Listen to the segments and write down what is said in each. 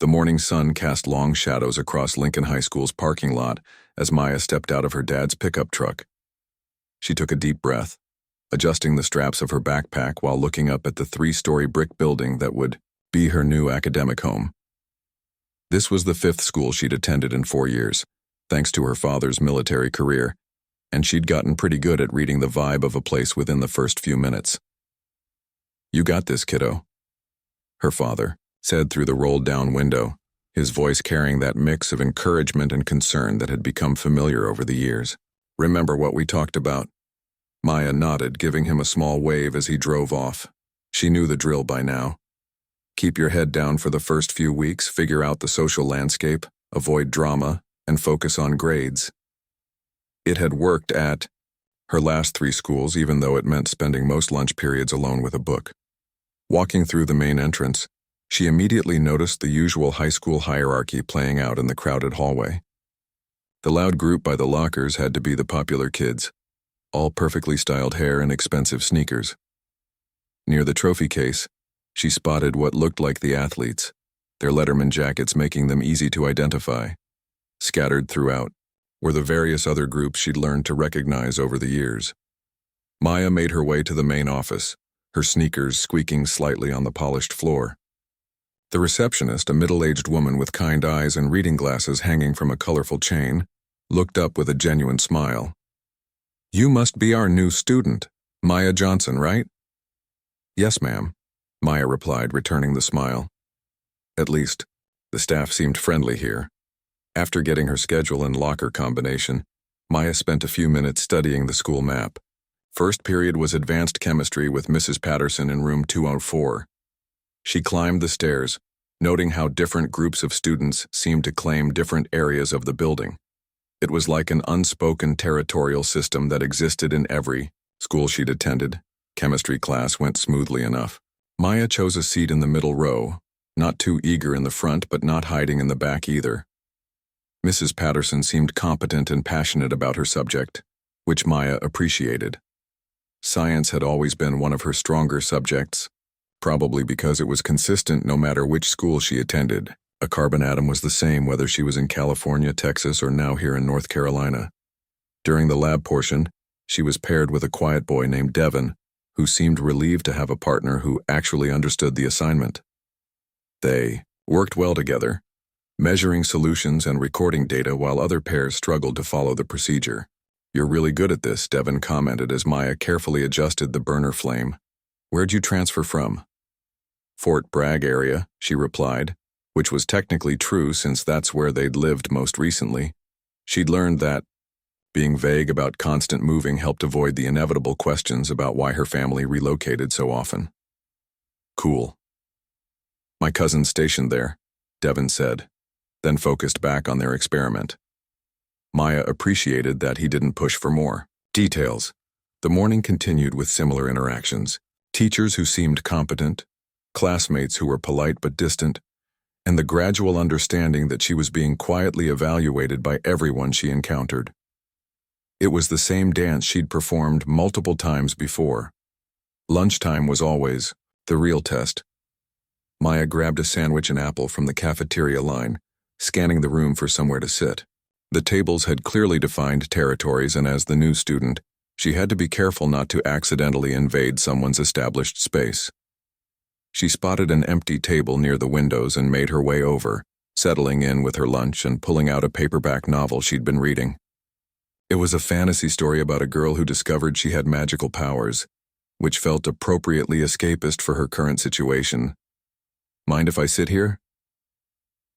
The morning sun cast long shadows across Lincoln High School's parking lot as Maya stepped out of her dad's pickup truck. She took a deep breath, adjusting the straps of her backpack while looking up at the 3-story brick building that would be her new academic home. This was the 5th school she'd attended in 4 years, thanks to her father's military career, and she'd gotten pretty good at reading the vibe of a place within the first few minutes. "You got this, kiddo," her father said through the rolled-down window, his voice carrying that mix of encouragement and concern that had become familiar over the years. "Remember what we talked about?" Maya nodded, giving him a small wave as he drove off. She knew the drill by now. Keep your head down for the first few weeks, figure out the social landscape, avoid drama, and focus on grades. It had worked at her last 3 schools, even though it meant spending most lunch periods alone with a book. Walking through the main entrance, she immediately noticed the usual high school hierarchy playing out in the crowded hallway. The loud group by the lockers had to be the popular kids, all perfectly styled hair and expensive sneakers. Near the trophy case, she spotted what looked like the athletes, their Letterman jackets making them easy to identify. Scattered throughout were the various other groups she'd learned to recognize over the years. Maya made her way to the main office, her sneakers squeaking slightly on the polished floor. The receptionist, a middle-aged woman with kind eyes and reading glasses hanging from a colorful chain, looked up with a genuine smile. "You must be our new student, Maya Johnson, right?" "Yes, ma'am," Maya replied, returning the smile. At least, the staff seemed friendly here. After getting her schedule and locker combination, Maya spent a few minutes studying the school map. First period was advanced chemistry with Mrs. Patterson in room 204. She climbed the stairs, noting how different groups of students seemed to claim different areas of the building. It was like an unspoken territorial system that existed in every school she'd attended. Chemistry class went smoothly enough. Maya chose a seat in the middle row, not too eager in the front but not hiding in the back either. Mrs. Patterson seemed competent and passionate about her subject, which Maya appreciated. Science had always been one of her stronger subjects, probably because it was consistent no matter which school she attended. A carbon atom was the same whether she was in California, Texas, or now here in North Carolina. During the lab portion, she was paired with a quiet boy named Devin, who seemed relieved to have a partner who actually understood the assignment. They worked well together, measuring solutions and recording data while other pairs struggled to follow the procedure. "You're really good at this," Devin commented as Maya carefully adjusted the burner flame. "Where'd you transfer from?" "Fort Bragg area," she replied, which was technically true since that's where they'd lived most recently. She'd learned that being vague about constant moving helped avoid the inevitable questions about why her family relocated so often. "Cool. My cousin's stationed there," Devin said, then focused back on their experiment. Maya appreciated that he didn't push for more details. The morning continued with similar interactions. Teachers who seemed competent, classmates who were polite but distant, and the gradual understanding that she was being quietly evaluated by everyone she encountered. It was the same dance she'd performed multiple times before. Lunchtime was always the real test. Maya grabbed a sandwich and apple from the cafeteria line, scanning the room for somewhere to sit. The tables had clearly defined territories, and as the new student, she had to be careful not to accidentally invade someone's established space. She spotted an empty table near the windows and made her way over, settling in with her lunch and pulling out a paperback novel she'd been reading. It was a fantasy story about a girl who discovered she had magical powers, which felt appropriately escapist for her current situation. "Mind if I sit here?"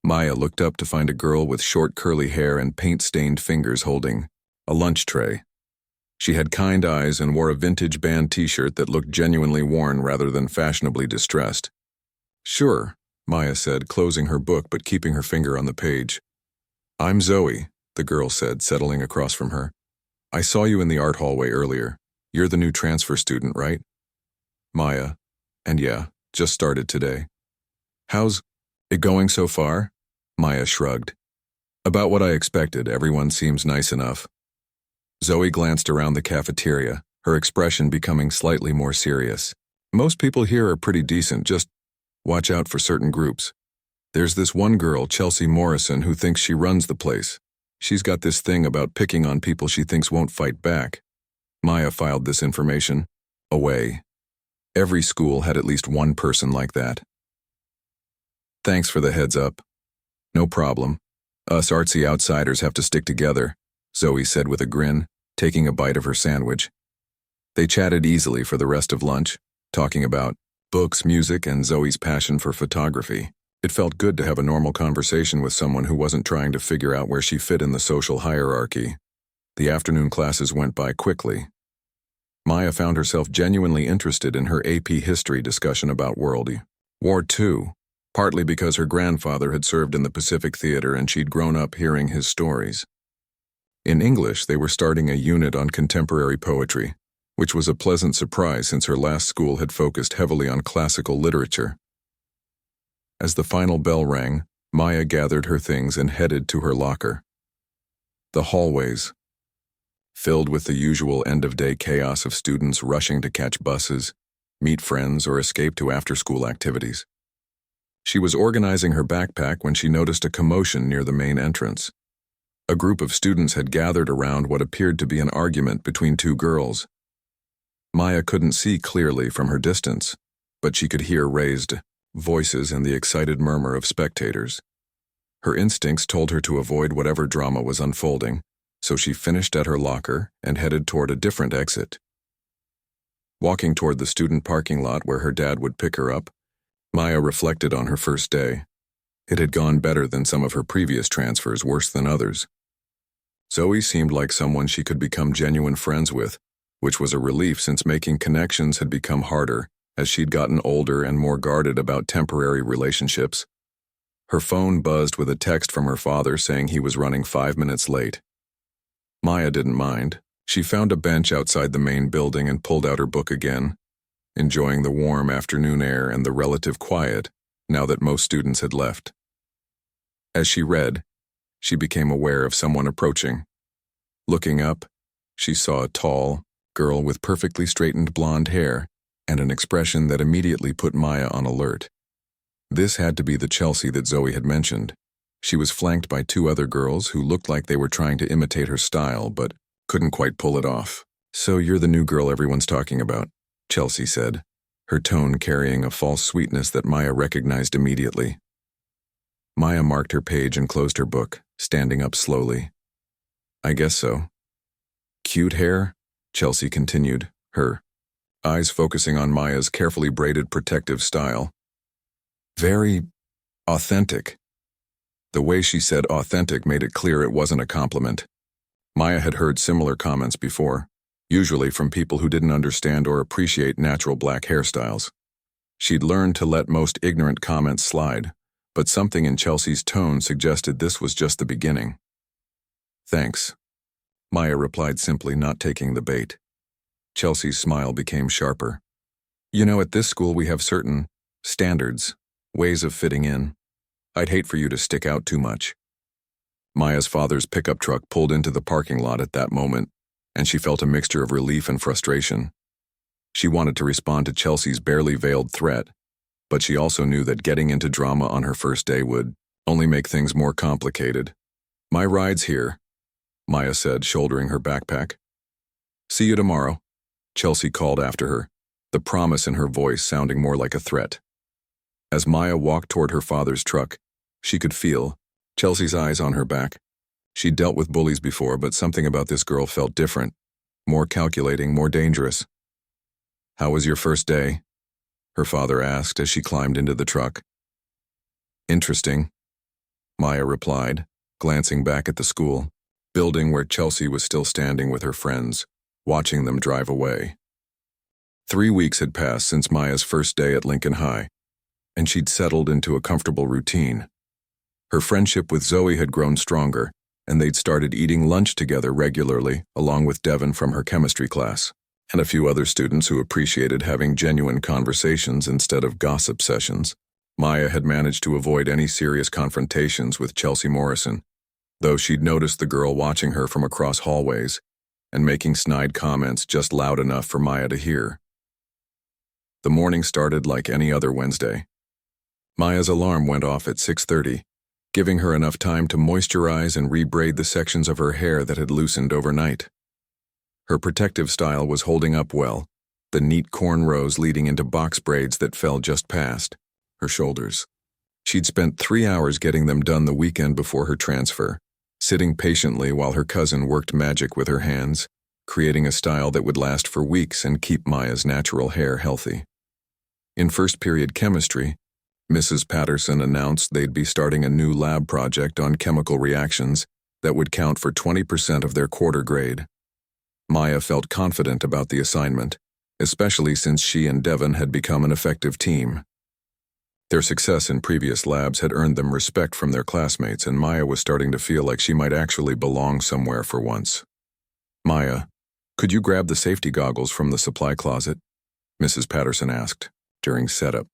Maya looked up to find a girl with short curly hair and paint-stained fingers holding a lunch tray. She had kind eyes and wore a vintage band t-shirt that looked genuinely worn rather than fashionably distressed. "Sure," Maya said, closing her book but keeping her finger on the page. "I'm Zoe," the girl said, settling across from her. "I saw you in the art hallway earlier. You're the new transfer student, right?" Maya, and yeah, just started today. "How's it going so far?" Maya shrugged. "About what I expected. Everyone seems nice enough." Zoe glanced around the cafeteria, her expression becoming slightly more serious. "Most people here are pretty decent, just watch out for certain groups." There's this one girl, Chelsea Morrison, who thinks she runs the place. She's got this thing about picking on people she thinks won't fight back. Maya filed this information away. Every school had at least one person like that. Thanks for the heads up. No problem. Us artsy outsiders have to stick together, Zoe said with a grin, taking a bite of her sandwich. They chatted easily for the rest of lunch, talking about books, music, and Zoe's passion for photography. It felt good to have a normal conversation with someone who wasn't trying to figure out where she fit in the social hierarchy. The afternoon classes went by quickly. Maya found herself genuinely interested in her AP history discussion about World War II, partly because her grandfather had served in the Pacific Theater and she'd grown up hearing his stories. In English, they were starting a unit on contemporary poetry, which was a pleasant surprise since her last school had focused heavily on classical literature. As the final bell rang, Maya gathered her things and headed to her locker. The hallways, filled with the usual end-of-day chaos of students rushing to catch buses, meet friends, or escape to after-school activities. She was organizing her backpack when she noticed a commotion near the main entrance. A group of students had gathered around what appeared to be an argument between two girls. Maya couldn't see clearly from her distance, but she could hear raised voices and the excited murmur of spectators. Her instincts told her to avoid whatever drama was unfolding, so she finished at her locker and headed toward a different exit. Walking toward the student parking lot where her dad would pick her up, Maya reflected on her first day. It had gone better than some of her previous transfers, worse than others. Zoe seemed like someone she could become genuine friends with, which was a relief since making connections had become harder as she'd gotten older and more guarded about temporary relationships. Her phone buzzed with a text from her father saying he was running 5 minutes late. Maya didn't mind. She found a bench outside the main building and pulled out her book again, enjoying the warm afternoon air and the relative quiet now that most students had left. As she read, she became aware of someone approaching. Looking up, she saw a tall girl with perfectly straightened blonde hair and an expression that immediately put Maya on alert. This had to be the Chelsea that Zoe had mentioned. She was flanked by two other girls who looked like they were trying to imitate her style but couldn't quite pull it off. "So you're the new girl everyone's talking about," Chelsea said, her tone carrying a false sweetness that Maya recognized immediately. Maya marked her page and closed her book, standing up slowly. "I guess so." "Cute hair?" Chelsea continued, her eyes focusing on Maya's carefully braided protective style. "Very authentic." The way she said authentic made it clear it wasn't a compliment. Maya had heard similar comments before, usually from people who didn't understand or appreciate natural black hairstyles. She'd learned to let most ignorant comments slide, but something in Chelsea's tone suggested this was just the beginning. "Thanks," Maya replied simply, not taking the bait. Chelsea's smile became sharper. "You know, at this school we have certain standards, ways of fitting in. I'd hate for you to stick out too much." Maya's father's pickup truck pulled into the parking lot at that moment, and she felt a mixture of relief and frustration. She wanted to respond to Chelsea's barely veiled threat, but she also knew that getting into drama on her first day would only make things more complicated. "My ride's here," Maya said, shouldering her backpack. "See you tomorrow," Chelsea called after her, the promise in her voice sounding more like a threat. As Maya walked toward her father's truck, she could feel Chelsea's eyes on her back. She'd dealt with bullies before, but something about this girl felt different, more calculating, more dangerous. "How was your first day?" her father asked as she climbed into the truck. "Interesting," Maya replied, glancing back at the school building where Chelsea was still standing with her friends, watching them drive away. 3 weeks had passed since Maya's first day at Lincoln High, and she'd settled into a comfortable routine. Her friendship with Zoe had grown stronger, and they'd started eating lunch together regularly, along with Devin from her chemistry class, and a few other students who appreciated having genuine conversations instead of gossip sessions. Maya had managed to avoid any serious confrontations with Chelsea Morrison, though she'd noticed the girl watching her from across hallways and making snide comments just loud enough for Maya to hear. The morning started like any other Wednesday. Maya's alarm went off at 6:30, giving her enough time to moisturize and rebraid the sections of her hair that had loosened overnight. Her protective style was holding up well, the neat cornrows leading into box braids that fell just past her shoulders. She'd spent 3 hours getting them done the weekend before her transfer, sitting patiently while her cousin worked magic with her hands, creating a style that would last for weeks and keep Maya's natural hair healthy. In first period chemistry, Mrs. Patterson announced they'd be starting a new lab project on chemical reactions that would count for 20% of their quarter grade. Maya felt confident about the assignment, especially since she and Devon had become an effective team. Their success in previous labs had earned them respect from their classmates, and Maya was starting to feel like she might actually belong somewhere for once. "Maya, could you grab the safety goggles from the supply closet?" Mrs. Patterson asked during setup.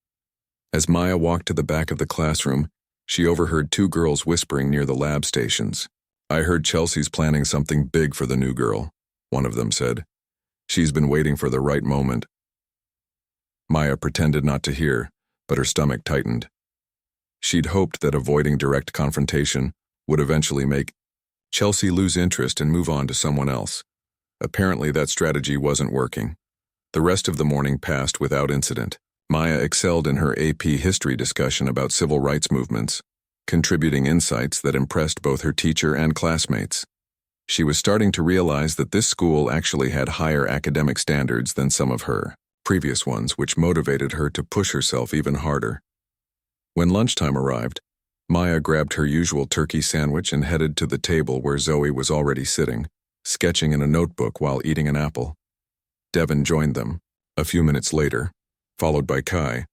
As Maya walked to the back of the classroom, she overheard 2 girls whispering near the lab stations. "I heard Chelsea's planning something big for the new girl," one of them said. "She's been waiting for the right moment." Maya pretended not to hear, but her stomach tightened. She'd hoped that avoiding direct confrontation would eventually make Chelsea lose interest and move on to someone else. Apparently that strategy wasn't working. The rest of the morning passed without incident. Maya excelled in her AP history discussion about civil rights movements, contributing insights that impressed both her teacher and classmates. She was starting to realize that this school actually had higher academic standards than some of her previous ones, which motivated her to push herself even harder. When lunchtime arrived, Maya grabbed her usual turkey sandwich and headed to the table where Zoe was already sitting, sketching in a notebook while eating an apple. Devon joined them, a few minutes later, followed by Kai,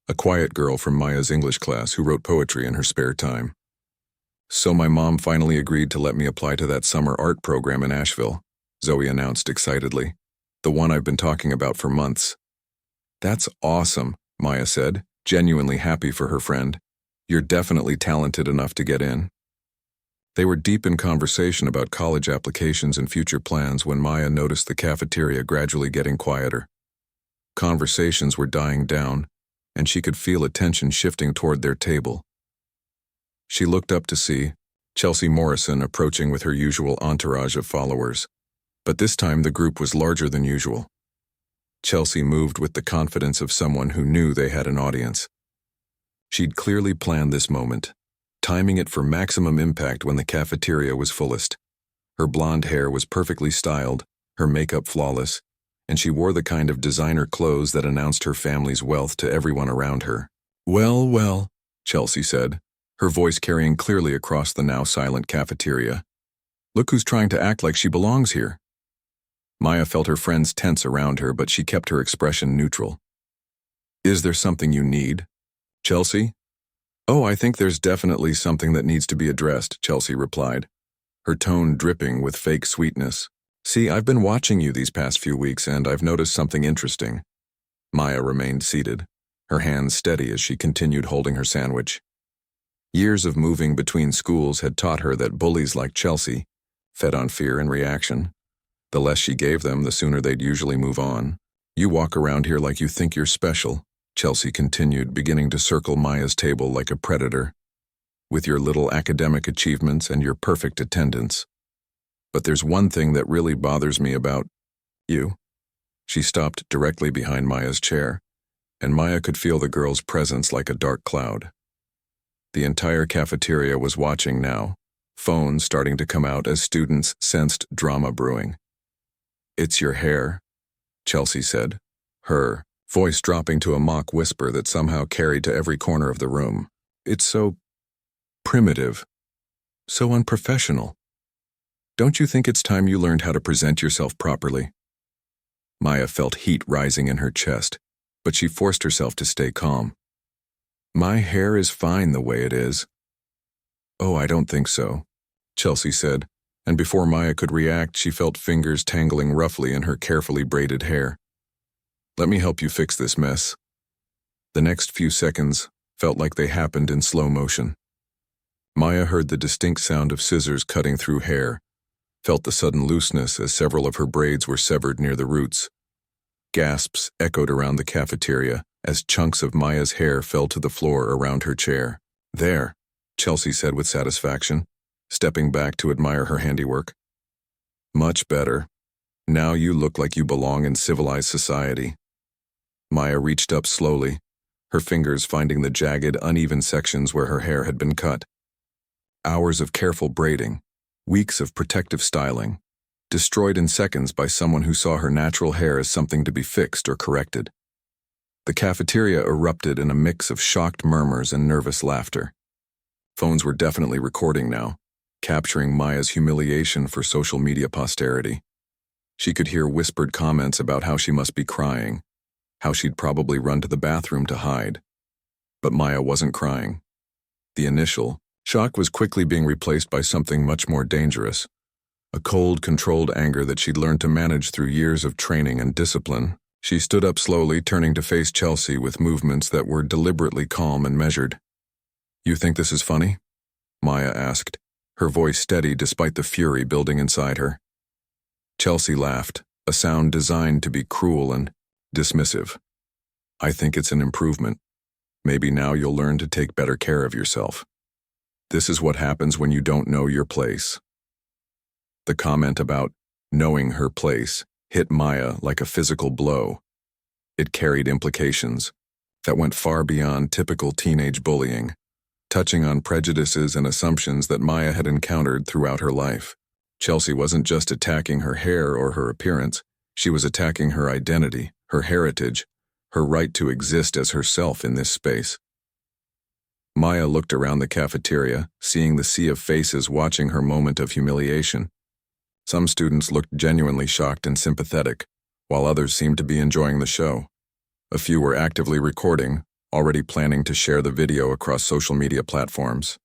a quiet girl from Maya's English class who wrote poetry in her spare time. "So my mom finally agreed to let me apply to that summer art program in Asheville," Zoe announced excitedly. "The one I've been talking about for months." "That's awesome," Maya said, genuinely happy for her friend. "You're definitely talented enough to get in." They were deep in conversation about college applications and future plans when Maya noticed the cafeteria gradually getting quieter. Conversations were dying down, and she could feel attention shifting toward their table. She looked up to see Chelsea Morrison approaching with her usual entourage of followers, but this time the group was larger than usual. Chelsea moved with the confidence of someone who knew they had an audience. She'd clearly planned this moment, timing it for maximum impact when the cafeteria was fullest. Her blonde hair was perfectly styled, her makeup flawless, and she wore the kind of designer clothes that announced her family's wealth to everyone around her. "Well, well," Chelsea said, her voice carrying clearly across the now silent cafeteria. "Look who's trying to act like she belongs here." Maya felt her friends tense around her, but she kept her expression neutral. "Is there something you need, Chelsea?" "Oh, I think there's definitely something that needs to be addressed," Chelsea replied, her tone dripping with fake sweetness. "See, I've been watching you these past few weeks, and I've noticed something interesting." Maya remained seated, her hands steady as she continued holding her sandwich. Years of moving between schools had taught her that bullies like Chelsea fed on fear and reaction. The less she gave them, the sooner they'd usually move on. "You walk around here like you think you're special," Chelsea continued, beginning to circle Maya's table like a predator, "with your little academic achievements and your perfect attendance. But there's one thing that really bothers me about you." She stopped directly behind Maya's chair, and Maya could feel the girl's presence like a dark cloud. The entire cafeteria was watching now, phones starting to come out as students sensed drama brewing. "It's your hair," Chelsea said, her voice dropping to a mock whisper that somehow carried to every corner of the room. "It's so primitive, so unprofessional. Don't you think it's time you learned how to present yourself properly?" Maya felt heat rising in her chest, but she forced herself to stay calm. "My hair is fine the way it is." "Oh, I don't think so," Chelsea said, and before Maya could react, she felt fingers tangling roughly in her carefully braided hair. "Let me help you fix this mess." The next few seconds felt like they happened in slow motion. Maya heard the distinct sound of scissors cutting through hair, felt the sudden looseness as several of her braids were severed near the roots. Gasps echoed around the cafeteria, as chunks of Maya's hair fell to the floor around her chair. "There," Chelsea said with satisfaction, stepping back to admire her handiwork. "Much better. Now you look like you belong in civilized society." Maya reached up slowly, her fingers finding the jagged, uneven sections where her hair had been cut. Hours of careful braiding, weeks of protective styling, destroyed in seconds by someone who saw her natural hair as something to be fixed or corrected. The cafeteria erupted in a mix of shocked murmurs and nervous laughter. Phones were definitely recording now, capturing Maya's humiliation for social media posterity. She could hear whispered comments about how she must be crying, how she'd probably run to the bathroom to hide. But Maya wasn't crying. The initial shock was quickly being replaced by something much more dangerous, a cold, controlled anger that she'd learned to manage through years of training and discipline. She stood up slowly, turning to face Chelsea with movements that were deliberately calm and measured. "You think this is funny?" Maya asked, her voice steady despite the fury building inside her. Chelsea laughed, a sound designed to be cruel and dismissive. "I think it's an improvement. Maybe now you'll learn to take better care of yourself. This is what happens when you don't know your place." The comment about knowing her place hit Maya like a physical blow. It carried implications that went far beyond typical teenage bullying, touching on prejudices and assumptions that Maya had encountered throughout her life. Chelsea wasn't just attacking her hair or her appearance, she was attacking her identity, her heritage, her right to exist as herself in this space. Maya looked around the cafeteria, seeing the sea of faces watching her moment of humiliation. Some students looked genuinely shocked and sympathetic, while others seemed to be enjoying the show. A few were actively recording, already planning to share the video across social media platforms.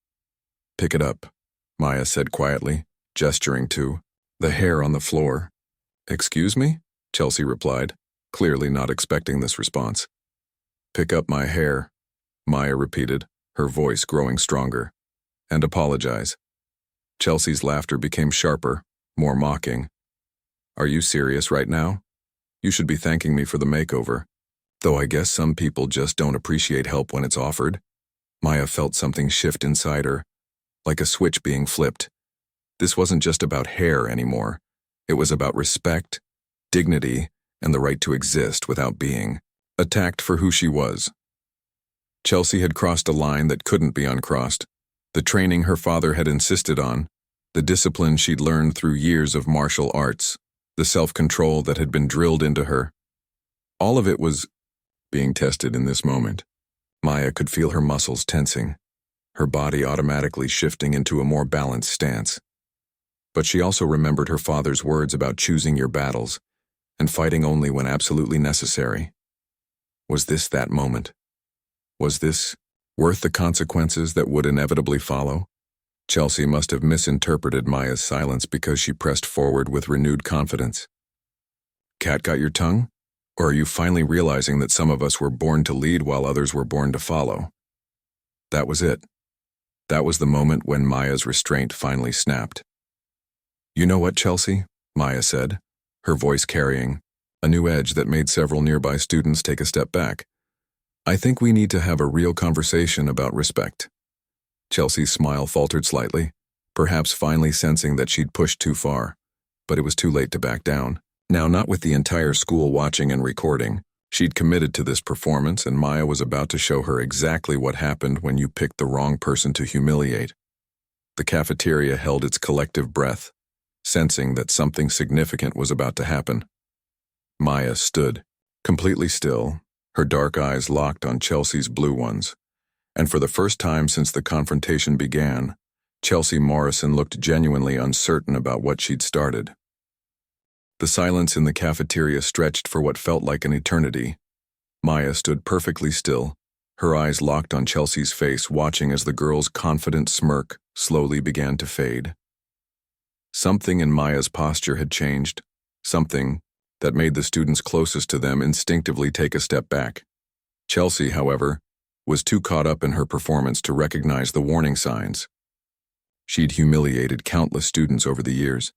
"Pick it up," Maya said quietly, gesturing to the hair on the floor. "Excuse me?" Chelsea replied, clearly not expecting this response. "Pick up my hair," Maya repeated, her voice growing stronger. "And apologize." Chelsea's laughter became sharper, more mocking. "Are you serious right now? You should be thanking me for the makeover. Though I guess some people just don't appreciate help when it's offered." Maya felt something shift inside her, like a switch being flipped. This wasn't just about hair anymore. It was about respect, dignity, and the right to exist without being attacked for who she was. Chelsea had crossed a line that couldn't be uncrossed. The training her father had insisted on, the discipline she'd learned through years of martial arts, the self-control that had been drilled into her. All of it was being tested in this moment. Maya could feel her muscles tensing, her body automatically shifting into a more balanced stance. But she also remembered her father's words about choosing your battles and fighting only when absolutely necessary. Was this that moment? Was this worth the consequences that would inevitably follow? Chelsea must have misinterpreted Maya's silence because she pressed forward with renewed confidence. "Cat got your tongue? Or are you finally realizing that some of us were born to lead while others were born to follow?" That was it. That was the moment when Maya's restraint finally snapped. "You know what, Chelsea?" Maya said, her voice carrying a new edge that made several nearby students take a step back. "I think we need to have a real conversation about respect." Chelsea's smile faltered slightly, perhaps finally sensing that she'd pushed too far, but it was too late to back down. Now, not with the entire school watching and recording, she'd committed to this performance, and Maya was about to show her exactly what happened when you picked the wrong person to humiliate. The cafeteria held its collective breath, sensing that something significant was about to happen. Maya stood, completely still, her dark eyes locked on Chelsea's blue ones. And for the first time since the confrontation began, Chelsea Morrison looked genuinely uncertain about what she'd started. The silence in the cafeteria stretched for what felt like an eternity. Maya stood perfectly still, her eyes locked on Chelsea's face, watching as the girl's confident smirk slowly began to fade. Something in Maya's posture had changed, something that made the students closest to them instinctively take a step back. Chelsea, however, was too caught up in her performance to recognize the warning signs. She'd humiliated countless students over the years,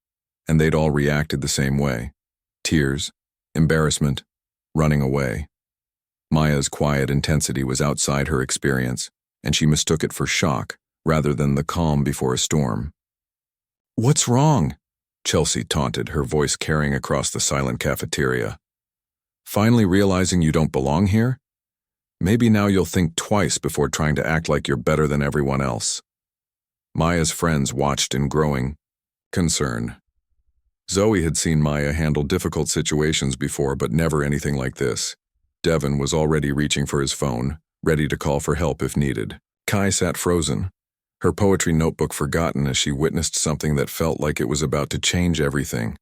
and they'd all reacted the same way: tears, embarrassment, running away. Maya's quiet intensity was outside her experience, and she mistook it for shock rather than the calm before a storm. "What's wrong?" Chelsea taunted, her voice carrying across the silent cafeteria. "Finally realizing you don't belong here? Maybe now you'll think twice before trying to act like you're better than everyone else." Maya's friends watched in growing concern. Zoe had seen Maya handle difficult situations before, but never anything like this. Devin was already reaching for his phone, ready to call for help if needed. Kai sat frozen, her poetry notebook forgotten as she witnessed something that felt like it was about to change everything.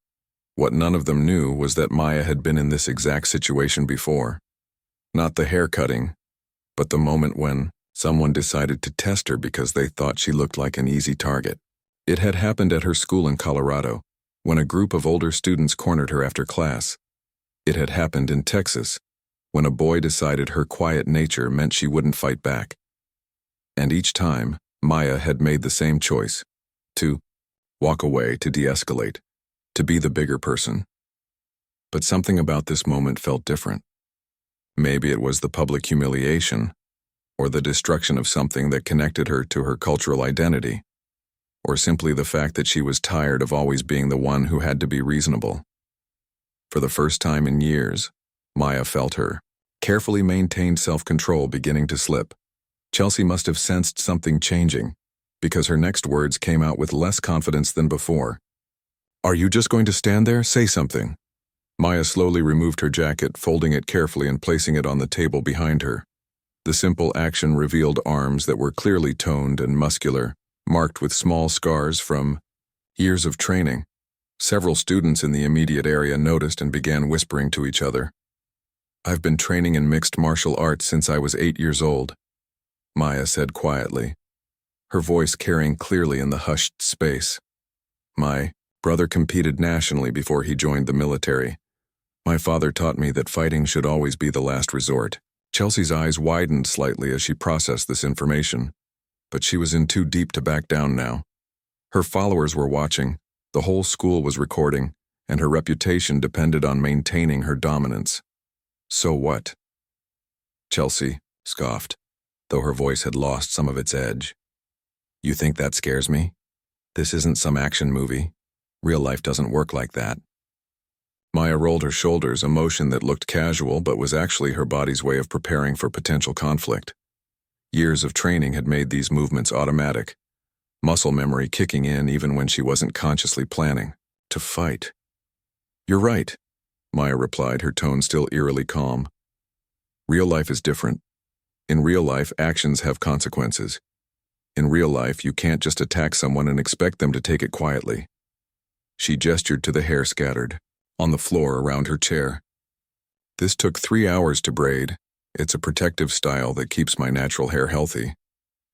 What none of them knew was that Maya had been in this exact situation before. Not the hair cutting, but the moment when someone decided to test her because they thought she looked like an easy target. It had happened at her school in Colorado, when a group of older students cornered her after class. It had happened in Texas, when a boy decided her quiet nature meant she wouldn't fight back. And each time, Maya had made the same choice: to walk away, to de-escalate, to be the bigger person. But something about this moment felt different. Maybe it was the public humiliation, or the destruction of something that connected her to her cultural identity, or simply the fact that she was tired of always being the one who had to be reasonable. For the first time in years, Maya felt her carefully maintained self-control beginning to slip. Chelsea must have sensed something changing, because her next words came out with less confidence than before. "Are you just going to stand there? Say something." Maya slowly removed her jacket, folding it carefully and placing it on the table behind her. The simple action revealed arms that were clearly toned and muscular, marked with small scars from years of training. Several students in the immediate area noticed and began whispering to each other. "I've been training in mixed martial arts since I was 8 years old," Maya said quietly, her voice carrying clearly in the hushed space. "My brother competed nationally before he joined the military. My father taught me that fighting should always be the last resort." Chelsea's eyes widened slightly as she processed this information, but she was in too deep to back down now. Her followers were watching, the whole school was recording, and her reputation depended on maintaining her dominance. "So what?" Chelsea scoffed, though her voice had lost some of its edge. "You think that scares me? This isn't some action movie. Real life doesn't work like that." Maya rolled her shoulders, a motion that looked casual but was actually her body's way of preparing for potential conflict. Years of training had made these movements automatic, muscle memory kicking in even when she wasn't consciously planning to fight. "You're right," Maya replied, her tone still eerily calm. "Real life is different. In real life, actions have consequences. In real life, you can't just attack someone and expect them to take it quietly." She gestured to the hair scattered on the floor around her chair. "This took 3 hours to braid. It's a protective style that keeps my natural hair healthy.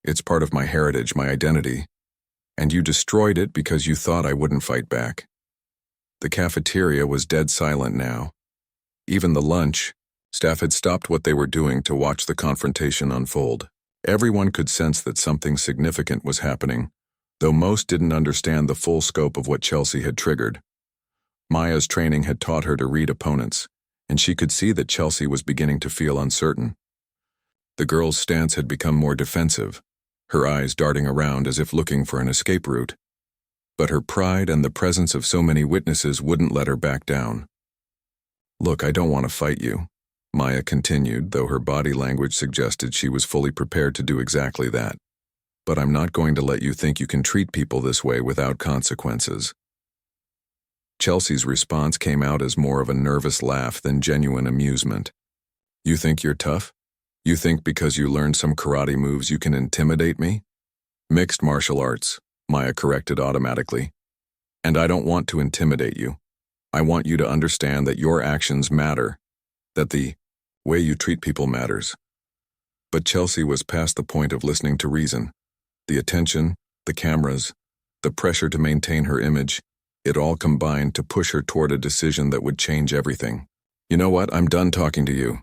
It's part of my heritage, my identity. And you destroyed it because you thought I wouldn't fight back." The cafeteria was dead silent now. Even the lunch staff had stopped what they were doing to watch the confrontation unfold. Everyone could sense that something significant was happening, though most didn't understand the full scope of what Chelsea had triggered. Maya's training had taught her to read opponents, and she could see that Chelsea was beginning to feel uncertain. The girl's stance had become more defensive, her eyes darting around as if looking for an escape route. But her pride and the presence of so many witnesses wouldn't let her back down. "Look, I don't want to fight you," Maya continued, though her body language suggested she was fully prepared to do exactly that. "But I'm not going to let you think you can treat people this way without consequences." Chelsea's response came out as more of a nervous laugh than genuine amusement. "You think you're tough? You think because you learned some karate moves you can intimidate me?" "Mixed martial arts," Maya corrected automatically. "And I don't want to intimidate you. I want you to understand that your actions matter, that the way you treat people matters." But Chelsea was past the point of listening to reason. The attention, the cameras, the pressure to maintain her image, it all combined to push her toward a decision that would change everything. "You know what? I'm done talking to you,"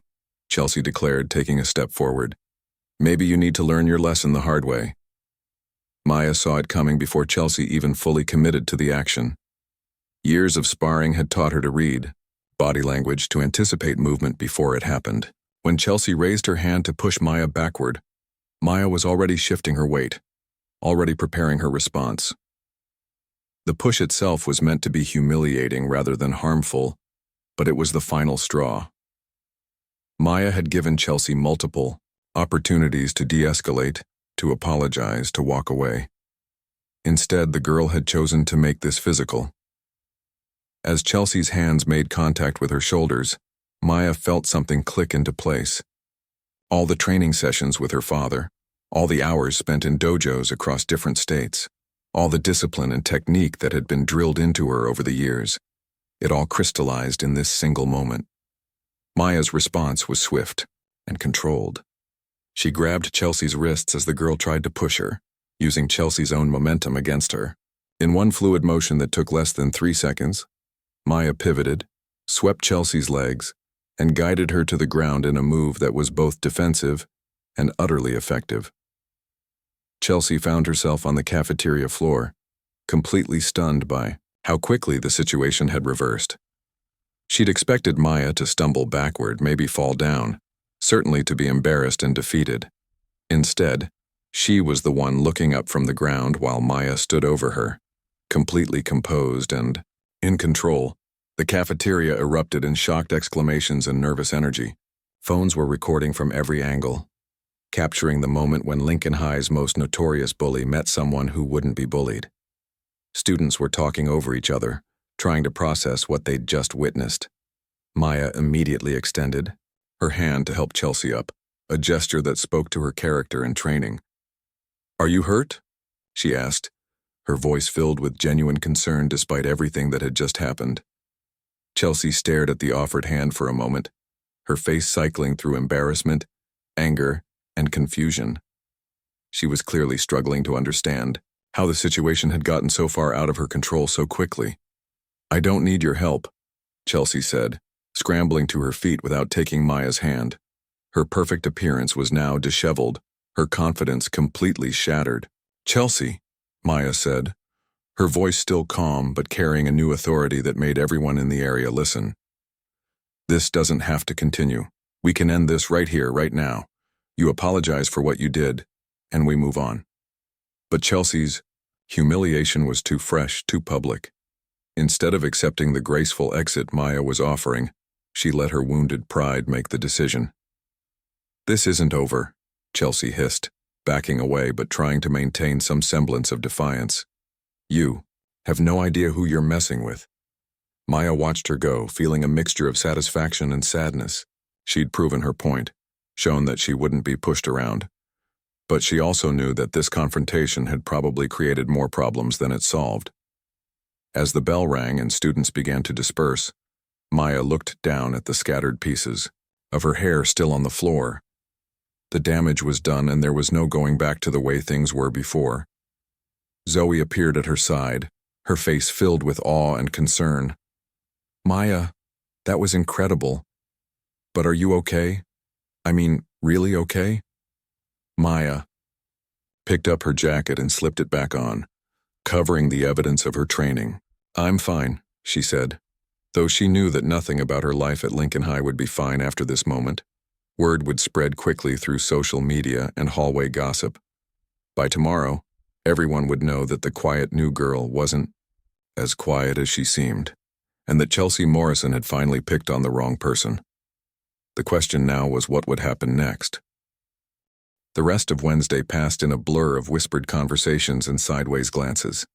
Chelsea declared, taking a step forward. "Maybe you need to learn your lesson the hard way." Maya saw it coming before Chelsea even fully committed to the action. Years of sparring had taught her to read body language, to anticipate movement before it happened. When Chelsea raised her hand to push Maya backward, Maya was already shifting her weight, already preparing her response. The push itself was meant to be humiliating rather than harmful, but it was the final straw. Maya had given Chelsea multiple opportunities to de-escalate, to apologize, to walk away. Instead, the girl had chosen to make this physical. As Chelsea's hands made contact with her shoulders, Maya felt something click into place. All the training sessions with her father, all the hours spent in dojos across different states, all the discipline and technique that had been drilled into her over the years, it all crystallized in this single moment. Maya's response was swift and controlled. She grabbed Chelsea's wrists as the girl tried to push her, using Chelsea's own momentum against her. In one fluid motion that took less than 3 seconds, Maya pivoted, swept Chelsea's legs, and guided her to the ground in a move that was both defensive and utterly effective. Chelsea found herself on the cafeteria floor, completely stunned by how quickly the situation had reversed. She'd expected Maya to stumble backward, maybe fall down, certainly to be embarrassed and defeated. Instead, she was the one looking up from the ground while Maya stood over her, completely composed and in control. The cafeteria erupted in shocked exclamations and nervous energy. Phones were recording from every angle, capturing the moment when Lincoln High's most notorious bully met someone who wouldn't be bullied. Students were talking over each other, trying to process what they'd just witnessed. Maya immediately extended her hand to help Chelsea up, a gesture that spoke to her character and training. "Are you hurt?" she asked, her voice filled with genuine concern despite everything that had just happened. Chelsea stared at the offered hand for a moment, her face cycling through embarrassment, anger, and confusion. She was clearly struggling to understand how the situation had gotten so far out of her control so quickly. "I don't need your help," Chelsea said, scrambling to her feet without taking Maya's hand. Her perfect appearance was now disheveled, her confidence completely shattered. "Chelsea," Maya said, her voice still calm but carrying a new authority that made everyone in the area listen. "This doesn't have to continue. We can end this right here, right now. You apologize for what you did, and we move on." But Chelsea's humiliation was too fresh, too public. Instead of accepting the graceful exit Maya was offering, she let her wounded pride make the decision. "This isn't over," Chelsea hissed, backing away but trying to maintain some semblance of defiance. "You have no idea who you're messing with." Maya watched her go, feeling a mixture of satisfaction and sadness. She'd proven her point, shown that she wouldn't be pushed around. But she also knew that this confrontation had probably created more problems than it solved. As the bell rang and students began to disperse, Maya looked down at the scattered pieces of her hair still on the floor. The damage was done and there was no going back to the way things were before. Zoe appeared at her side, her face filled with awe and concern. "Maya, that was incredible. But are you okay? I mean, really okay?" Maya picked up her jacket and slipped it back on, covering the evidence of her training. "I'm fine," she said, though she knew that nothing about her life at Lincoln High would be fine after this moment. Word would spread quickly through social media and hallway gossip. By tomorrow, everyone would know that the quiet new girl wasn't as quiet as she seemed, and that Chelsea Morrison had finally picked on the wrong person. The question now was what would happen next. The rest of Wednesday passed in a blur of whispered conversations and sideways glances.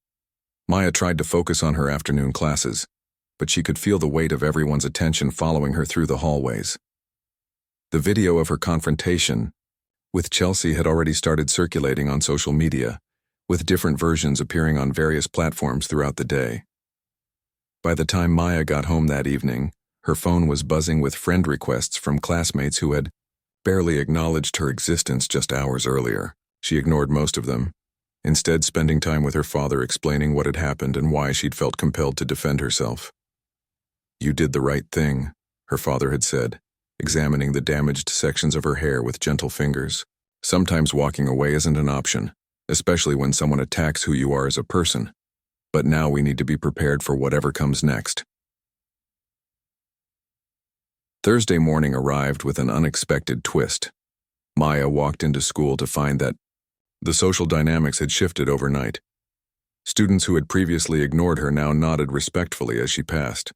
Maya tried to focus on her afternoon classes, but she could feel the weight of everyone's attention following her through the hallways. The video of her confrontation with Chelsea had already started circulating on social media, with different versions appearing on various platforms throughout the day. By the time Maya got home that evening, her phone was buzzing with friend requests from classmates who had barely acknowledged her existence just hours earlier. She ignored most of them, instead spending time with her father explaining what had happened and why she'd felt compelled to defend herself. "You did the right thing," her father had said, examining the damaged sections of her hair with gentle fingers. "Sometimes walking away isn't an option, especially when someone attacks who you are as a person. But now we need to be prepared for whatever comes next." Thursday morning arrived with an unexpected twist. Maya walked into school to find that the social dynamics had shifted overnight. Students who had previously ignored her now nodded respectfully as she passed.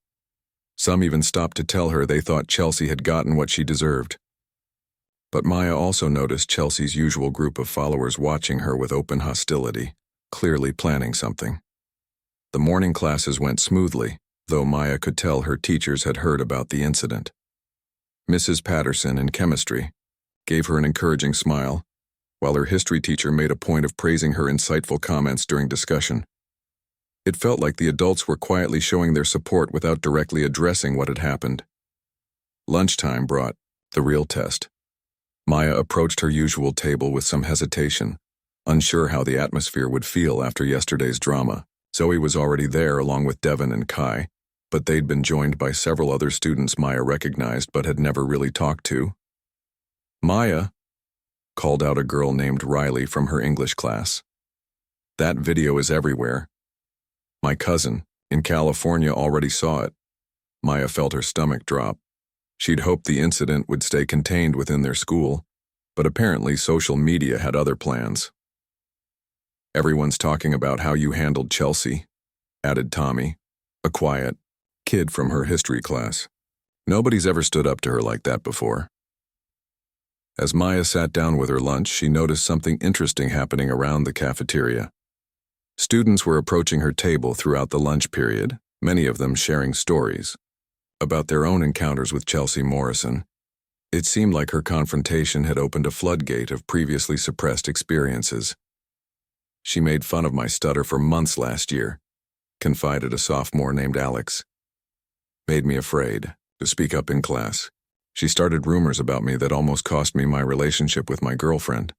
Some even stopped to tell her they thought Chelsea had gotten what she deserved. But Maya also noticed Chelsea's usual group of followers watching her with open hostility, clearly planning something. The morning classes went smoothly, though Maya could tell her teachers had heard about the incident. Mrs. Patterson in chemistry gave her an encouraging smile, while her history teacher made a point of praising her insightful comments during discussion. It felt like the adults were quietly showing their support without directly addressing what had happened. Lunchtime brought the real test. Maya approached her usual table with some hesitation, unsure how the atmosphere would feel after yesterday's drama. Zoe was already there along with Devin and Kai, but they'd been joined by several other students Maya recognized but had never really talked to. "Maya," called out a girl named Riley from her English class. "That video is everywhere. My cousin, in California, already saw it." Maya felt her stomach drop. She'd hoped the incident would stay contained within their school, but apparently social media had other plans. "Everyone's talking about how you handled Chelsea," added Tommy, a quiet kid from her history class. "Nobody's ever stood up to her like that before." As Maya sat down with her lunch, she noticed something interesting happening around the cafeteria. Students were approaching her table throughout the lunch period, many of them sharing stories about their own encounters with Chelsea Morrison. It seemed like her confrontation had opened a floodgate of previously suppressed experiences. "She made fun of my stutter for months last year," confided a sophomore named Alex. "Made me afraid to speak up in class. She started rumors about me that almost cost me my relationship with my girlfriend,"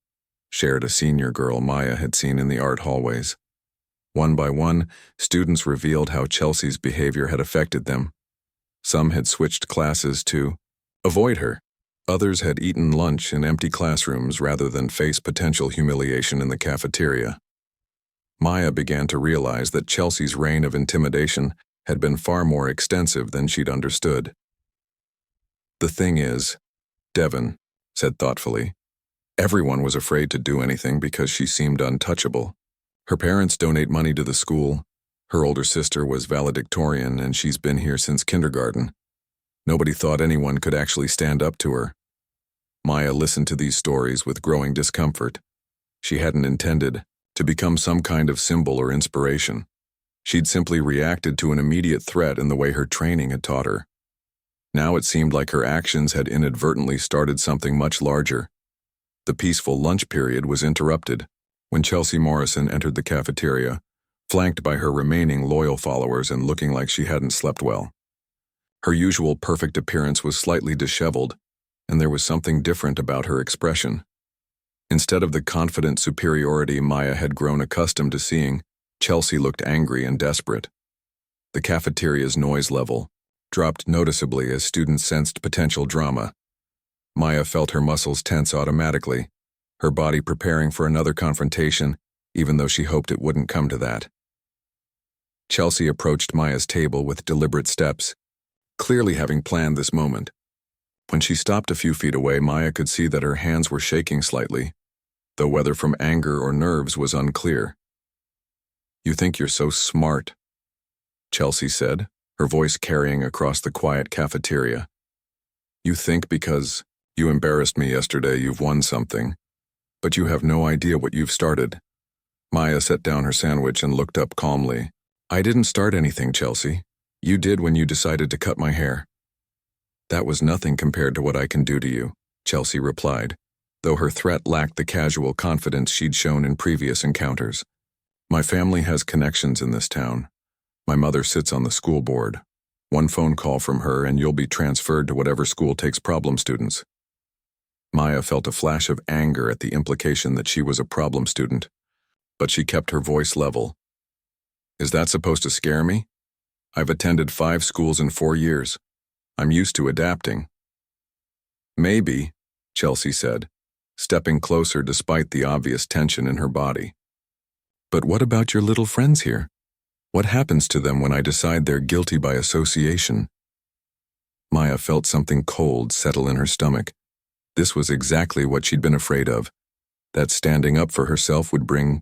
shared a senior girl Maya had seen in the art hallways. One by one, students revealed how Chelsea's behavior had affected them. Some had switched classes to avoid her. Others had eaten lunch in empty classrooms rather than face potential humiliation in the cafeteria. Maya began to realize that Chelsea's reign of intimidation had been far more extensive than she'd understood. "The thing is," Devin said thoughtfully, "everyone was afraid to do anything because she seemed untouchable. Her parents donate money to the school. Her older sister was valedictorian and she's been here since kindergarten. Nobody thought anyone could actually stand up to her." Maya listened to these stories with growing discomfort. She hadn't intended to become some kind of symbol or inspiration. She'd simply reacted to an immediate threat in the way her training had taught her. Now it seemed like her actions had inadvertently started something much larger. The peaceful lunch period was interrupted when Chelsea Morrison entered the cafeteria, flanked by her remaining loyal followers and looking like she hadn't slept well. Her usual perfect appearance was slightly disheveled, and there was something different about her expression. Instead of the confident superiority Maya had grown accustomed to seeing, Chelsea looked angry and desperate. The cafeteria's noise level dropped noticeably as students sensed potential drama. Maya felt her muscles tense automatically, her body preparing for another confrontation, even though she hoped it wouldn't come to that. Chelsea approached Maya's table with deliberate steps, clearly having planned this moment. When she stopped a few feet away, Maya could see that her hands were shaking slightly, though whether from anger or nerves was unclear. "You think you're so smart," Chelsea said, her voice carrying across the quiet cafeteria. "You think because you embarrassed me yesterday you've won something, but you have no idea what you've started." Maya set down her sandwich and looked up calmly. "I didn't start anything, Chelsea. You did when you decided to cut my hair." "That was nothing compared to what I can do to you," Chelsea replied, though her threat lacked the casual confidence she'd shown in previous encounters. "My family has connections in this town. My mother sits on the school board. One phone call from her and you'll be transferred to whatever school takes problem students." Maya felt a flash of anger at the implication that she was a problem student, but she kept her voice level. "Is that supposed to scare me? I've attended 5 schools in 4 years. I'm used to adapting." "Maybe," Chelsea said, stepping closer despite the obvious tension in her body. "But what about your little friends here? What happens to them when I decide they're guilty by association?" Maya felt something cold settle in her stomach. This was exactly what she'd been afraid of, that standing up for herself would bring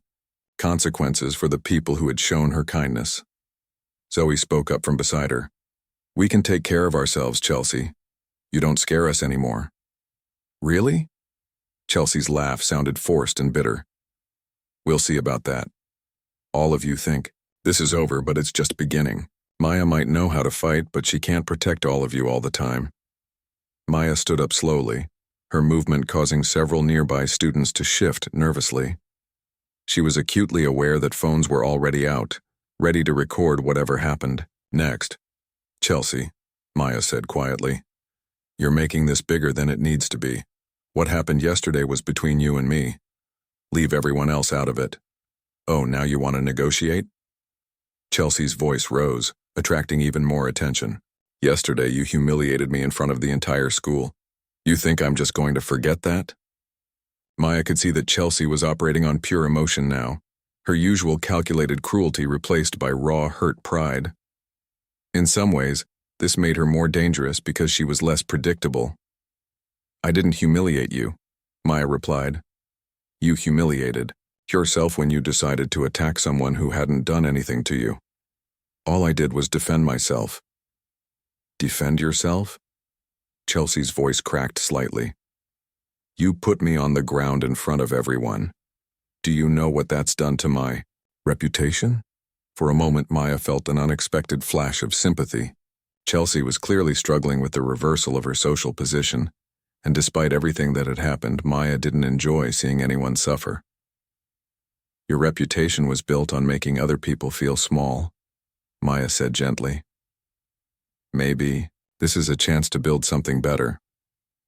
consequences for the people who had shown her kindness. Zoe spoke up from beside her. "We can take care of ourselves, Chelsea. You don't scare us anymore." "Really?" Chelsea's laugh sounded forced and bitter. "We'll see about that. All of you think this is over, but it's just beginning. Maya might know how to fight, but she can't protect all of you all the time." Maya stood up slowly, her movement causing several nearby students to shift nervously. She was acutely aware that phones were already out, ready to record whatever happened next. "Chelsea," Maya said quietly, "you're making this bigger than it needs to be. What happened yesterday was between you and me. Leave everyone else out of it." "Oh, now you want to negotiate?" Chelsea's voice rose, attracting even more attention. "Yesterday you humiliated me in front of the entire school. You think I'm just going to forget that?" Maya could see that Chelsea was operating on pure emotion now, her usual calculated cruelty replaced by raw hurt pride. In some ways, this made her more dangerous because she was less predictable. "I didn't humiliate you," Maya replied. "You humiliated yourself when you decided to attack someone who hadn't done anything to you. All I did was defend myself." "Defend yourself?" Chelsea's voice cracked slightly. "You put me on the ground in front of everyone. Do you know what that's done to my reputation?" For a moment, Maya felt an unexpected flash of sympathy. Chelsea was clearly struggling with the reversal of her social position, and despite everything that had happened, Maya didn't enjoy seeing anyone suffer. "Your reputation was built on making other people feel small," Maya said gently. "Maybe this is a chance to build something better."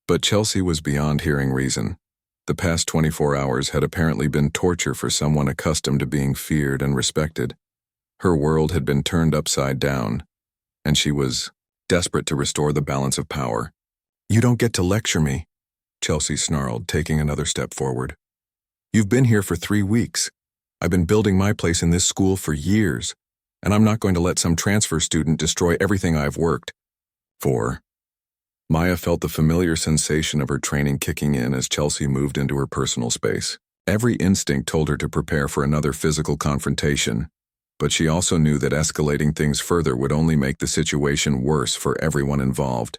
But Chelsea was beyond hearing reason. The past 24 hours had apparently been torture for someone accustomed to being feared and respected. Her world had been turned upside down, and she was desperate to restore the balance of power. "You don't get to lecture me," Chelsea snarled, taking another step forward. "You've been here for 3 weeks. I've been building my place in this school for years, and I'm not going to let some transfer student destroy everything I've worked for." Maya felt the familiar sensation of her training kicking in as Chelsea moved into her personal space. Every instinct told her to prepare for another physical confrontation, but she also knew that escalating things further would only make the situation worse for everyone involved.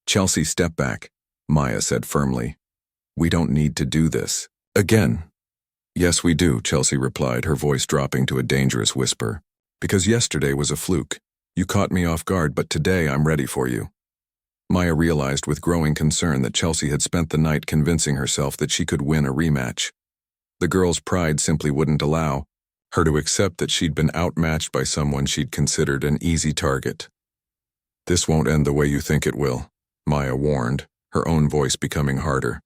"Chelsea, step back," Maya said firmly. "We don't need to do this again." "Yes, we do," Chelsea replied, her voice dropping to a dangerous whisper. "Because yesterday was a fluke. You caught me off guard, but today I'm ready for you." Maya realized with growing concern that Chelsea had spent the night convincing herself that she could win a rematch. The girl's pride simply wouldn't allow her to accept that she'd been outmatched by someone she'd considered an easy target. "This won't end the way you think it will," Maya warned, her own voice becoming harder.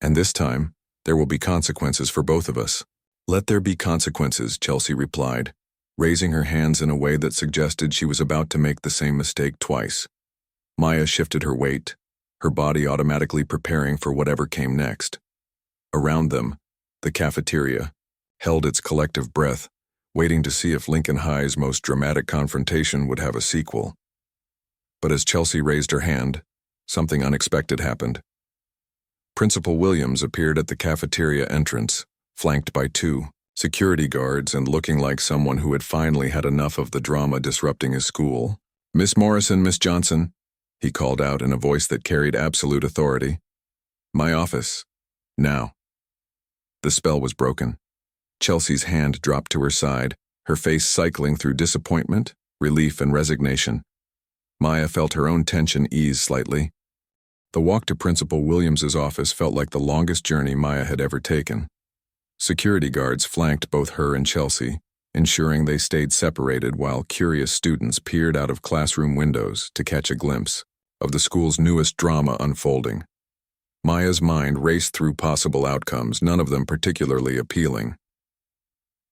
"And this time, there will be consequences for both of us." "Let there be consequences," Chelsea replied, raising her hands in a way that suggested she was about to make the same mistake twice. Maya shifted her weight, her body automatically preparing for whatever came next. Around them, the cafeteria held its collective breath, waiting to see if Lincoln High's most dramatic confrontation would have a sequel. But as Chelsea raised her hand, something unexpected happened. Principal Williams appeared at the cafeteria entrance, flanked by 2 security guards and looking like someone who had finally had enough of the drama disrupting his school. "Miss Morrison, Miss Johnson," he called out in a voice that carried absolute authority. "My office. Now." The spell was broken. Chelsea's hand dropped to her side, her face cycling through disappointment, relief, and resignation. Maya felt her own tension ease slightly. The walk to Principal Williams's office felt like the longest journey Maya had ever taken. Security guards flanked both her and Chelsea, ensuring they stayed separated while curious students peered out of classroom windows to catch a glimpse of the school's newest drama unfolding. Maya's mind raced through possible outcomes, none of them particularly appealing.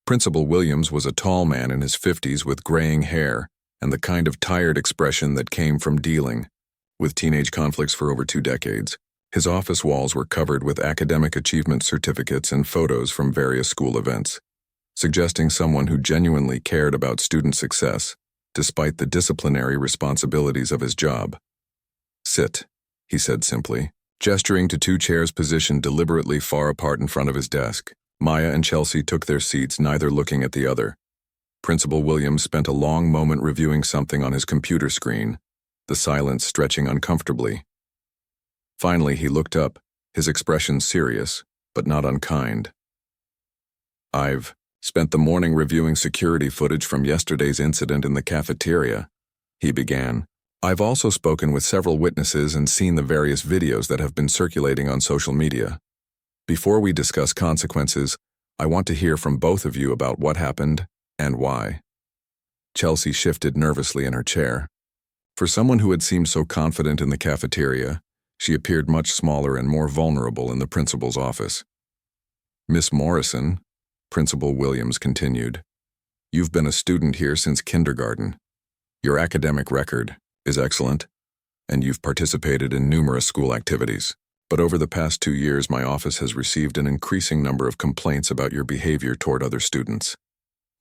Principal Williams was a tall man in his 50s with graying hair and the kind of tired expression that came from dealing with teenage conflicts for over 2 decades. His office walls were covered with academic achievement certificates and photos from various school events, suggesting someone who genuinely cared about student success. despite the disciplinary responsibilities of his job. "Sit," he said simply, gesturing to two chairs positioned deliberately far apart in front of his desk. Maya and Chelsea took their seats, neither looking at the other. Principal Williams spent a long moment reviewing something on his computer screen, the silence stretching uncomfortably. Finally, he looked up, his expression serious, but not unkind. "I've spent the morning reviewing security footage from yesterday's incident in the cafeteria," he began. "I've also spoken with several witnesses and seen the various videos that have been circulating on social media. Before we discuss consequences, I want to hear from both of you about what happened and why." Chelsea shifted nervously in her chair. For someone who had seemed so confident in the cafeteria, she appeared much smaller and more vulnerable in the principal's office. "Miss Morrison," Principal Williams continued, "you've been a student here since kindergarten. Your academic record is excellent, and you've participated in numerous school activities. But over the past 2 years, my office has received an increasing number of complaints about your behavior toward other students.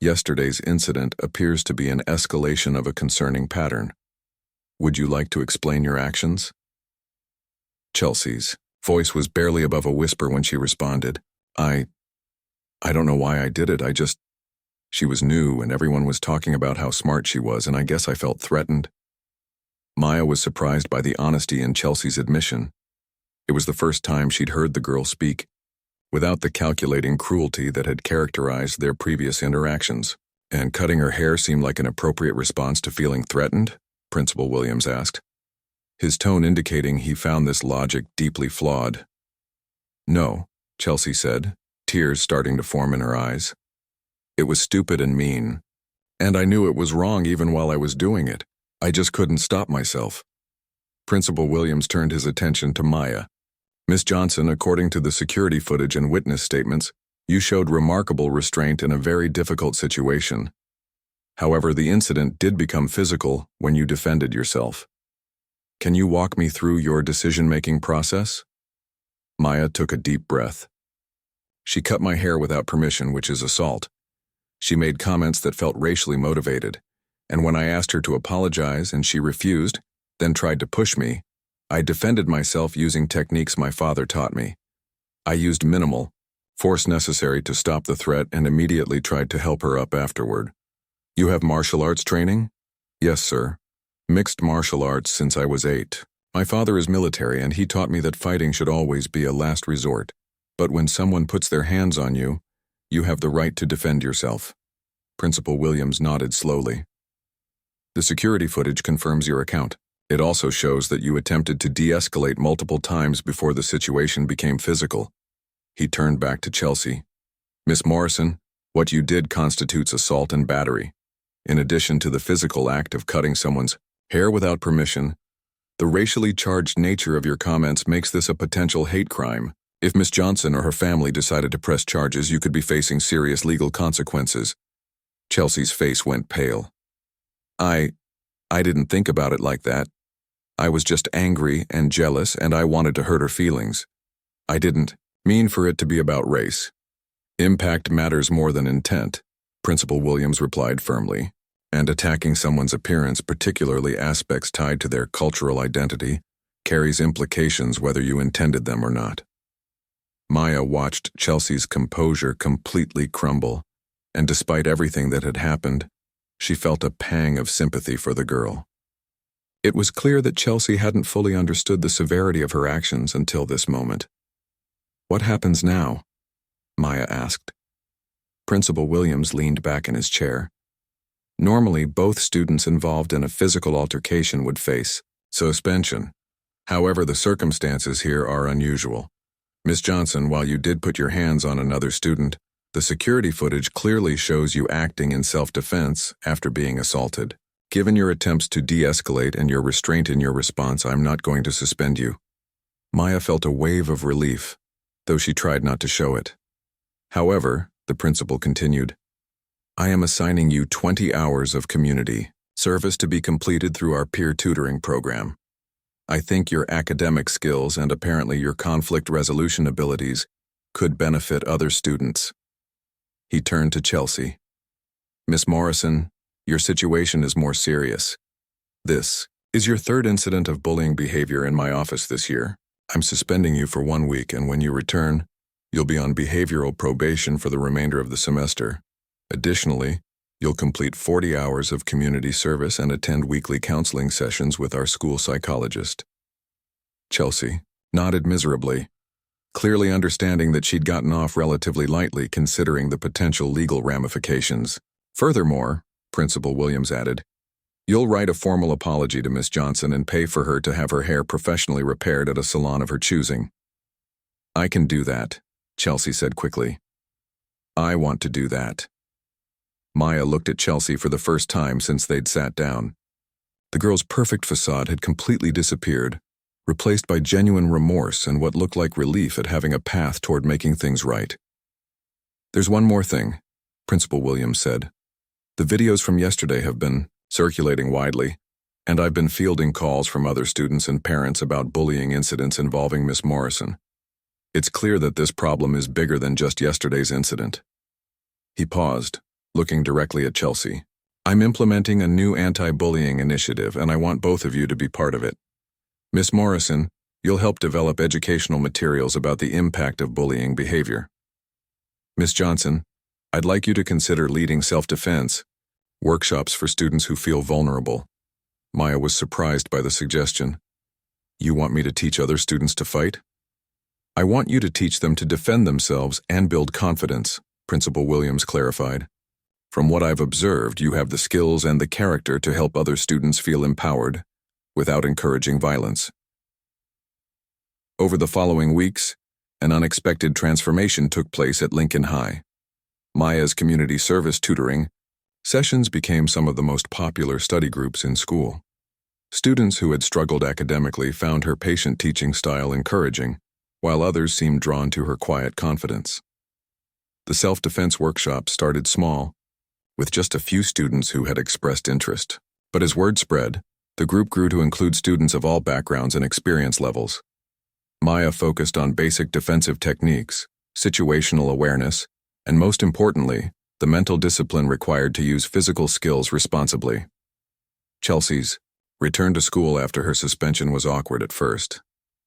Yesterday's incident appears to be an escalation of a concerning pattern. Would you like to explain your actions?" Chelsea's voice was barely above a whisper when she responded. I don't know why I did it, She was new and everyone was talking about how smart she was, and I guess I felt threatened." Maya was surprised by the honesty in Chelsea's admission. It was the first time she'd heard the girl speak, without the calculating cruelty that had characterized their previous interactions. "And cutting her hair seemed like an appropriate response to feeling threatened?" Principal Williams asked, his tone indicating he found this logic deeply flawed. "No," Chelsea said, tears starting to form in her eyes. "It was stupid and mean, and I knew it was wrong even while I was doing it. I just couldn't stop myself." Principal Williams turned his attention to Maya. "Miss Johnson, according to the security footage and witness statements, you showed remarkable restraint in a very difficult situation. However, the incident did become physical when you defended yourself. Can you walk me through your decision-making process?" Maya took a deep breath. "She cut my hair without permission, which is assault. She made comments that felt racially motivated, and when I asked her to apologize and she refused, then tried to push me, I defended myself using techniques my father taught me. I used minimal force necessary to stop the threat and immediately tried to help her up afterward." "You have martial arts training?" "Yes, sir. Mixed martial arts since I was 8. My father is military and he taught me that fighting should always be a last resort. But when someone puts their hands on you, you have the right to defend yourself." Principal Williams nodded slowly. "The security footage confirms your account. It also shows that you attempted to de-escalate multiple times before the situation became physical." He turned back to Chelsea. "Miss Morrison, what you did constitutes assault and battery. In addition to the physical act of cutting someone's hair without permission, the racially charged nature of your comments makes this a potential hate crime. If Miss Johnson or her family decided to press charges, you could be facing serious legal consequences." Chelsea's face went pale. I didn't think about it like that. I was just angry and jealous, and I wanted to hurt her feelings. I didn't mean for it to be about race. Impact matters more than intent," Principal Williams replied firmly, "and attacking someone's appearance, particularly aspects tied to their cultural identity, carries implications whether you intended them or not." Maya watched Chelsea's composure completely crumble, and despite everything that had happened, she felt a pang of sympathy for the girl. It was clear that Chelsea hadn't fully understood the severity of her actions until this moment. "What happens now?" Maya asked. Principal Williams leaned back in his chair. Normally, both students involved in a physical altercation would face suspension. However, the circumstances here are unusual. Miss Johnson, while you did put your hands on another student, the security footage clearly shows you acting in self-defense after being assaulted. Given your attempts to de-escalate and your restraint in your response, I'm not going to suspend you." Maya felt a wave of relief, though she tried not to show it. "However," the principal continued, "I am assigning you 20 hours of community service to be completed through our peer tutoring program. I think your academic skills and apparently your conflict resolution abilities could benefit other students." He turned to Chelsea. "Miss Morrison, Your situation is more serious. This is your third incident of bullying behavior in my office this year. I'm suspending you for 1 week, and when you return, you'll be on behavioral probation for the remainder of the semester. Additionally, you'll complete 40 hours of community service and attend weekly counseling sessions with our school psychologist. Chelsea nodded miserably, clearly understanding that she'd gotten off relatively lightly considering the potential legal ramifications. Furthermore, Principal Williams added, you'll write a formal apology to Miss Johnson and pay for her to have her hair professionally repaired at a salon of her choosing. I can do that, Chelsea said quickly. I want to do that. Maya looked at Chelsea for the first time since they'd sat down. The girl's perfect facade had completely disappeared, replaced by genuine remorse and what looked like relief at having a path toward making things right. There's one more thing, Principal Williams said. The videos from yesterday have been circulating widely, and I've been fielding calls from other students and parents about bullying incidents involving Miss Morrison. It's clear that this problem is bigger than just yesterday's incident. He paused, looking directly at Chelsea. I'm implementing a new anti-bullying initiative, and I want both of you to be part of it. Miss Morrison, you'll help develop educational materials about the impact of bullying behavior. Miss Johnson, I'd like you to consider leading self-defense workshops for students who feel vulnerable. Maya was surprised by the suggestion. You want me to teach other students to fight? I want you to teach them to defend themselves and build confidence, Principal Williams clarified. From what I've observed, you have the skills and the character to help other students feel empowered without encouraging violence. Over the following weeks, an unexpected transformation took place at Lincoln High. Maya's community service tutoring sessions became some of the most popular study groups in school. Students who had struggled academically found her patient teaching style encouraging, while others seemed drawn to her quiet confidence. The self-defense workshop started small, with just a few students who had expressed interest. But as word spread, the group grew to include students of all backgrounds and experience levels. Maya focused on basic defensive techniques, situational awareness, and most importantly, the mental discipline required to use physical skills responsibly. Chelsea's return to school after her suspension was awkward at first.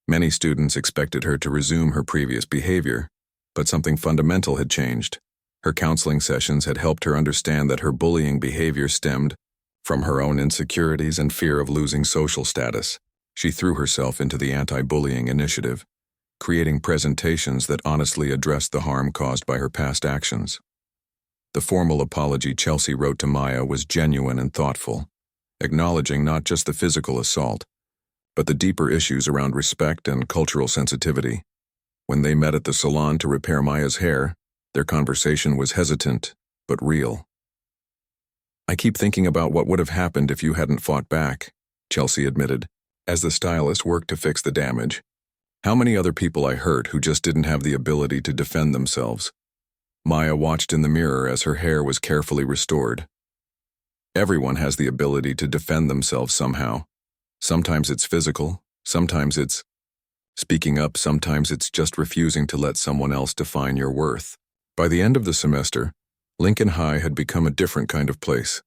Many students expected her to resume her previous behavior, but something fundamental had changed. Her counseling sessions had helped her understand that her bullying behavior stemmed from her own insecurities and fear of losing social status. She threw herself into the anti-bullying initiative, creating presentations that honestly addressed the harm caused by her past actions. The formal apology Chelsea wrote to Maya was genuine and thoughtful, acknowledging not just the physical assault, but the deeper issues around respect and cultural sensitivity. When they met at the salon to repair Maya's hair, their conversation was hesitant, but real. I keep thinking about what would have happened if you hadn't fought back, Chelsea admitted, as the stylist worked to fix the damage. How many other people I hurt who just didn't have the ability to defend themselves. Maya watched in the mirror as her hair was carefully restored. Everyone has the ability to defend themselves somehow. Sometimes it's physical, sometimes it's speaking up, sometimes it's just refusing to let someone else define your worth. By the end of the semester, Lincoln High had become a different kind of place.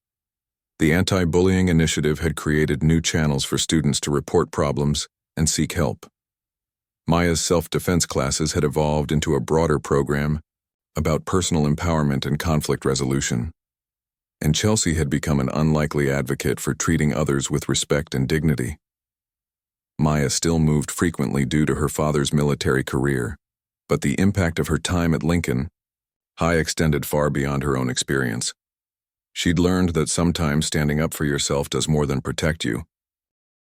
The anti-bullying initiative had created new channels for students to report problems and seek help. Maya's self-defense classes had evolved into a broader program about personal empowerment and conflict resolution. And Chelsea had become an unlikely advocate for treating others with respect and dignity. Maya still moved frequently due to her father's military career, but the impact of her time at Lincoln High extended far beyond her own experience. She'd learned that sometimes standing up for yourself does more than protect you.